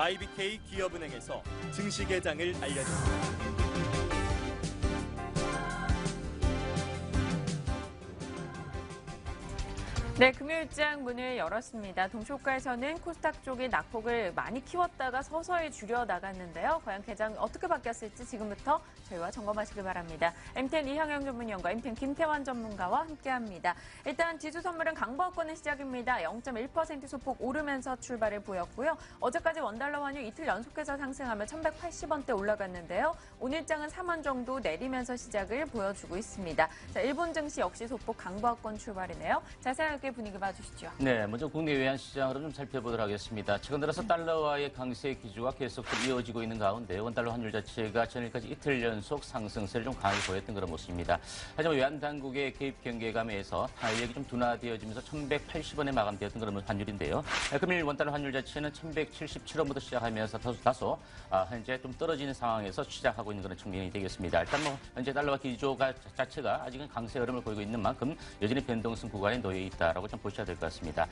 IBK 기업은행에서 증시 개장을 알려줍니다. 네, 금요일장 문을 열었습니다. 동시호가에서는 코스닥 쪽이 낙폭을 많이 키웠다가 서서히 줄여 나갔는데요. 과연 개장 어떻게 바뀌었을지 지금부터 저희와 점검하시길 바랍니다. MTN 이형영 전문위원과 MTN 김태환 전문가와 함께합니다. 일단 지수 선물은 강보합권의 시작입니다. 0.1% 소폭 오르면서 출발을 보였고요. 어제까지 원달러 환율 이틀 연속해서 상승하며 1,180원대 올라갔는데요. 오늘장은 3원 정도 내리면서 시작을 보여주고 있습니다. 자, 일본 증시 역시 소폭 강보합권 출발이네요. 자세하게 분위기 봐주시죠. 네, 먼저 국내 외환 시장으로 좀 살펴보도록 하겠습니다. 최근 들어서 달러와의 강세 기조가 계속 이어지고 있는 가운데 원달러 환율 자체가 전일까지 이틀 연속 상승세를 좀 강하게 보였던 그런 모습입니다. 하지만 외환 당국의 개입 경계감에서 탄력이 좀 둔화되어지면서 1,180원에 마감되었던 그런 환율인데요. 금일 원달러 환율 자체는 1,177원부터 시작하면서 다소 현재 좀 떨어지는 상황에서 시작하고 있는 그런 측면이 되겠습니다. 일단 현재 달러와 기조가 자체가 아직은 강세 흐름을 보이고 있는 만큼 여전히 변동성 구간에 놓여 있다. 라고 좀 보셔야 될 것 같습니다.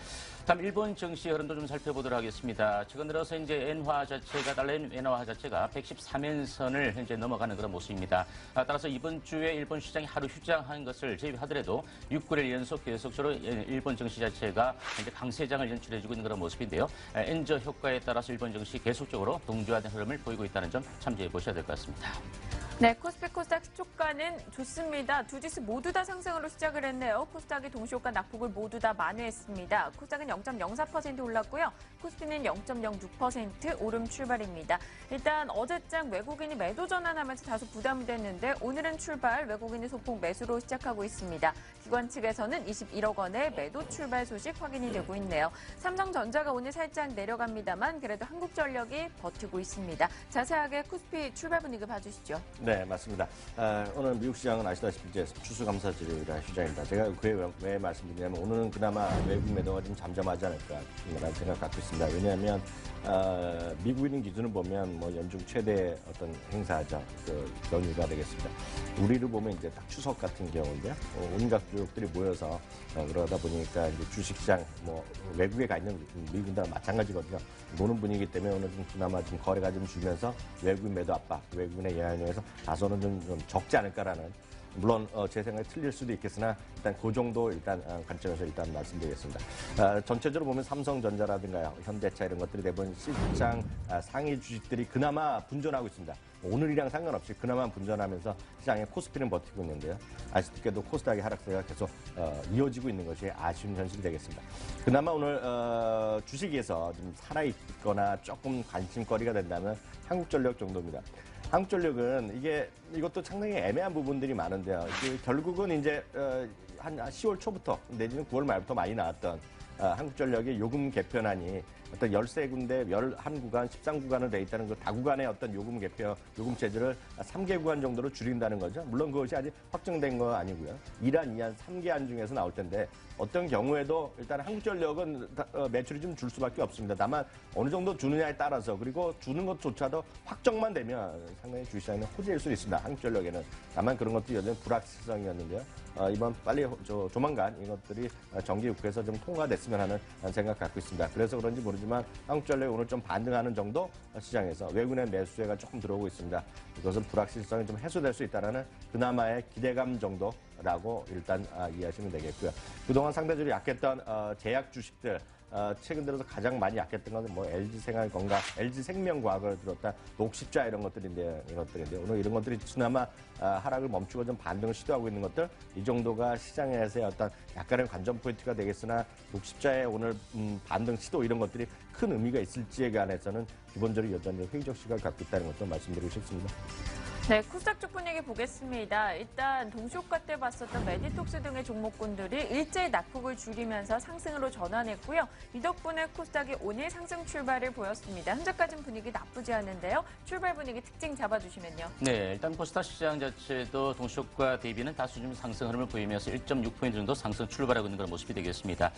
다음 일본 증시 흐름도 좀 살펴보도록 하겠습니다. 최근 들어서 이제 엔화 자체가 달러 엔화 자체가 113엔선을 현재 넘어가는 그런 모습입니다. 따라서 이번 주에 일본 시장이 하루 휴장한 것을 제외하더라도 6개월 연속 계속적으로 일본 증시 자체가 현재 강세장을 연출해주고 있는 그런 모습인데요. 엔저 효과에 따라서 일본 증시 계속적으로 동조하는 흐름을 보이고 있다는 점 참조해 보셔야 될 것 같습니다. 네, 코스피 코스닥 시초가는 좋습니다. 두 지수 모두 다 상승으로 시작을 했네요. 코스닥이 동시호가 낙폭을 모두 다 만회했습니다. 코스닥은 0.04% 올랐고요. 코스피는 0.06% 오름 출발입니다. 일단 어제장 외국인이 매도 전환하면서 다소 부담이 됐는데 오늘은 출발 외국인이 소폭 매수로 시작하고 있습니다. 기관 측에서는 21억 원의 매도 출발 소식 확인이 되고 있네요. 삼성전자가 오늘 살짝 내려갑니다만 그래도 한국전력이 버티고 있습니다. 자세하게 코스피 출발 분위기 봐주시죠. 네, 맞습니다. 오늘 미국 시장은 아시다시피 이제 추수감사절이라 휴장입니다. 제가 그게 왜 말씀드리냐면 오늘은 그나마 외국 매도가 좀 잠잠하지 않을까라는 생각 갖고 있습니다. 왜냐하면 미국인 기준을 보면 뭐 연중 최대 어떤 행사죠. 그 연휴가 되겠습니다. 우리를 보면 이제 딱 추석 같은 경우인데요. 온갖 교육들이 모여서 그러다 보니까 이제 주식시장 뭐 외국에 가 있는 미국인들과 마찬가지거든요. 노는 분위기 때문에 오늘 좀 그나마 좀 거래가 좀 줄면서 외국인 매도 압박, 외국인의 영향에서 다소는 좀 적지 않을까라는 물론 제 생각이 틀릴 수도 있겠으나 일단 그 정도 일단 관점에서 일단 말씀드리겠습니다. 전체적으로 보면 삼성전자라든가 현대차 이런 것들이 대부분 시장 상위 주식들이 그나마 분전하고 있습니다. 오늘이랑 상관없이 그나마 분전하면서 시장의 코스피는 버티고 있는데요. 아쉽게도 코스닥의 하락세가 계속 이어지고 있는 것이 아쉬운 현실이 되겠습니다. 그나마 오늘 주식에서 좀 살아있거나 조금 관심거리가 된다면 한국전력 정도입니다. 한국전력은 이것도 상당히 애매한 부분들이 많은데요. 결국은 이제 한 10월 초부터 내지는 9월 말부터 많이 나왔던 한국전력의 요금 개편안이 어떤 13군데 11구간, 13구간으로 돼 있다는 그 다구간의 어떤 요금 개편, 요금 체제를 3개 구간 정도로 줄인다는 거죠. 물론 그것이 아직 확정된 건 아니고요. 1안, 2안, 3개 안 중에서 나올 텐데 어떤 경우에도 일단 한국전력은 매출이 좀 줄 수밖에 없습니다. 다만 어느 정도 주느냐에 따라서 그리고 주는 것조차도 확정만 되면 상당히 주시장에는 호재일 수 있습니다. 한국전력에는. 다만 그런 것도 여전히 불확실성이었는데요. 이번 빨리 조만간 이것들이 정기국회에서 좀 통과됐으면 하는 생각 갖고 있습니다. 그래서 그런지 모르지만 한국전력이 오늘 좀 반등하는 정도 시장에서 외국인의 매수세가 조금 들어오고 있습니다. 이것은 불확실성이 좀 해소될 수 있다는 그나마의 기대감 정도라고 일단 이해하시면 되겠고요. 그동안 상대적으로 약했던 제약 주식들 최근 들어서 가장 많이 약했던 것은 뭐 LG생활건강, LG생명과학을 들었다 녹십자 이런 것들인데 오늘 이런 것들이 그나마 하락을 멈추고 좀 반등을 시도하고 있는 것들 이 정도가 시장에서의 어떤 약간의 관전 포인트가 되겠으나 녹십자의 오늘 반등 시도 이런 것들이 큰 의미가 있을지에 관해서는 기본적으로 여전히 회의적 시각을 갖고 있다는 것도 말씀드리고 싶습니다. 네, 코스닥 쪽 분위기 보겠습니다. 일단 동시호가 때 봤었던 메디톡스 등의 종목군들이 일제히 낙폭을 줄이면서 상승으로 전환했고요. 이 덕분에 코스닥이 오늘 상승 출발을 보였습니다. 현재까지는 분위기 나쁘지 않은데요. 출발 분위기 특징 잡아주시면요. 네, 일단 코스닥 시장 자체도 동시호가 대비는 다소 좀 상승 흐름을 보이면서 1.6% 정도 상승 출발하고 있는 그런 모습이 되겠습니다.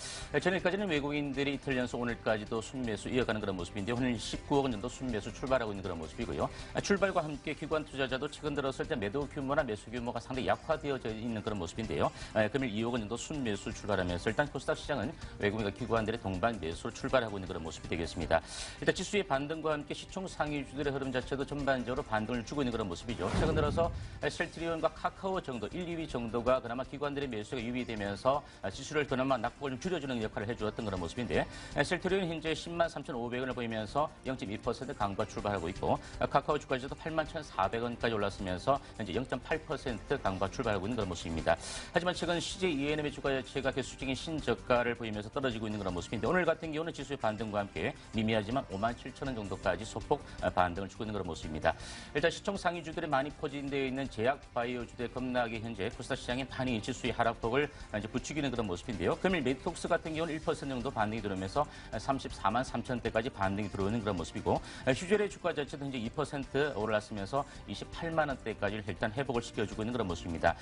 전일까지는 외국인들이 이틀 연속 오늘까지도 순매수 이어가는 그런 모습인데 오늘 19억 원 정도 순매수 출발하고 있는 그런 모습이고요. 출발과 함께 기관 투자자 투자도 최근 들어서 일단 매도 규모나 매수 규모가 상당히 약화되어져 있는 그런 모습인데요. 금일 2억 원 정도 순매수 출발하면서 일단 코스닥 시장은 외국인과 기관들의 동반 매수로 출발하고 있는 그런 모습이 되겠습니다. 일단 지수의 반등과 함께 시총 상위주들의 흐름 자체도 전반적으로 반등을 주고 있는 그런 모습이죠. 최근 들어서 셀트리온과 카카오 정도 1, 2위 정도가 그나마 기관들의 매수가 유의되면서 지수를 그나마 낙폭을 좀 줄여주는 역할을 해주었던 그런 모습인데 셀트리온 현재 10만 3,500원을 보이면서 0.2% 강과 출발하고 있고 카카오 주가지수도 8만 1,400원까지 올랐으면서 현재 0.8% 강과 출발하고 있는 그런 모습입니다. 하지만 최근 CJ ENM의 주가 자체가 개수적인 신저가를 보이면서 떨어지고 있는 그런 모습인데 오늘 같은 경우는 지수의 반등과 함께 미미하지만 5만 7천 원 정도까지 소폭 반등을 주고 있는 그런 모습입니다. 일단 시총 상위주들이 많이 포진되어 있는 제약 바이오주들의 급락이 현재 코스닥 시장의 많이 지수의 하락폭을 이제 부추기는 그런 모습인데요. 금일 메디톡스 같은 경우는 1% 정도 반등이 들어오면서 34만 3천대까지 반등이 들어오는 그런 모습이고 휴젤의 주가 자체도 현재 2% 올랐으면서 28만 원대까지 일단 회복을 시켜주고 있는 그런 모습입니다.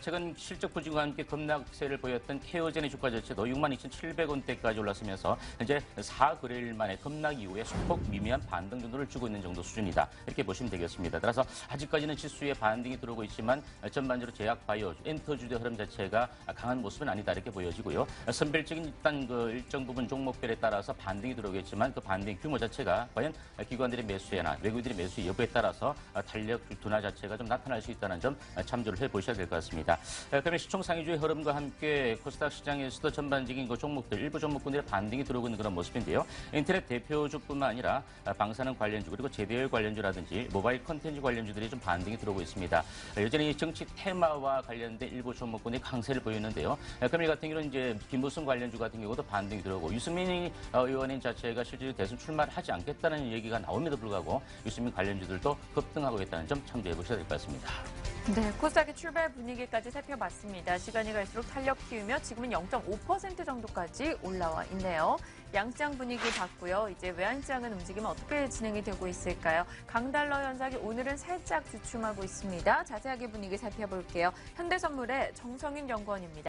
최근 실적 부진과 함께 급락세를 보였던 케어젠의 주가 자체도 6만 2,700원대까지 올랐으면서 현재 4거래일 만에 급락 이후에 소폭 미미한 반등 정도를 주고 있는 정도 수준이다. 이렇게 보시면 되겠습니다. 따라서 아직까지는 지수에 반등이 들어오고 있지만 전반적으로 제약 바이오, 엔터주의 흐름 자체가 강한 모습은 아니다. 이렇게 보여지고요. 선별적인 일단 그 일정 부분 종목별에 따라서 반등이 들어오겠지만 그 반등 규모 자체가 과연 기관들의 매수에나 외국인들의 매수 여부에 따라서 탄력 둔화 자체가 좀 나타날 수 있다는 점 참조를 해보셔야 될 것 같습니다. 그러면 시총 상위주의 흐름과 함께 코스닥 시장에서도 전반적인 그 종목들, 일부 종목군들의 반등이 들어오고 있는 그런 모습인데요. 인터넷 대표주뿐만 아니라 방사능 관련주 그리고 제대열 관련주라든지 모바일 콘텐츠 관련주들이 좀 반등이 들어오고 있습니다. 여전히 정치 테마와 관련된 일부 종목군이 강세를 보이는데요. 금일 같은 경우는 이제 김무성 관련주 같은 경우도 반등이 들어오고 유승민 의원인 자체가 실제로 대선 출마를 하지 않겠다는 얘기가 나옴에도 불구하고 유승민 관련주들도 급등하고 있다는 점 참조해 보셔야 될 것 같습니다. 네, 코스닥의 출발 분위기까지 살펴봤습니다. 시간이 갈수록 탄력 키우며 지금은 0.5% 정도까지 올라와 있네요. 양시장 분위기 봤고요. 이제 외환시장은 움직이면 어떻게 진행이 되고 있을까요? 강달러 현상이 오늘은 살짝 주춤하고 있습니다. 자세하게 분위기 살펴볼게요. 현대선물의 정성인 연구원입니다.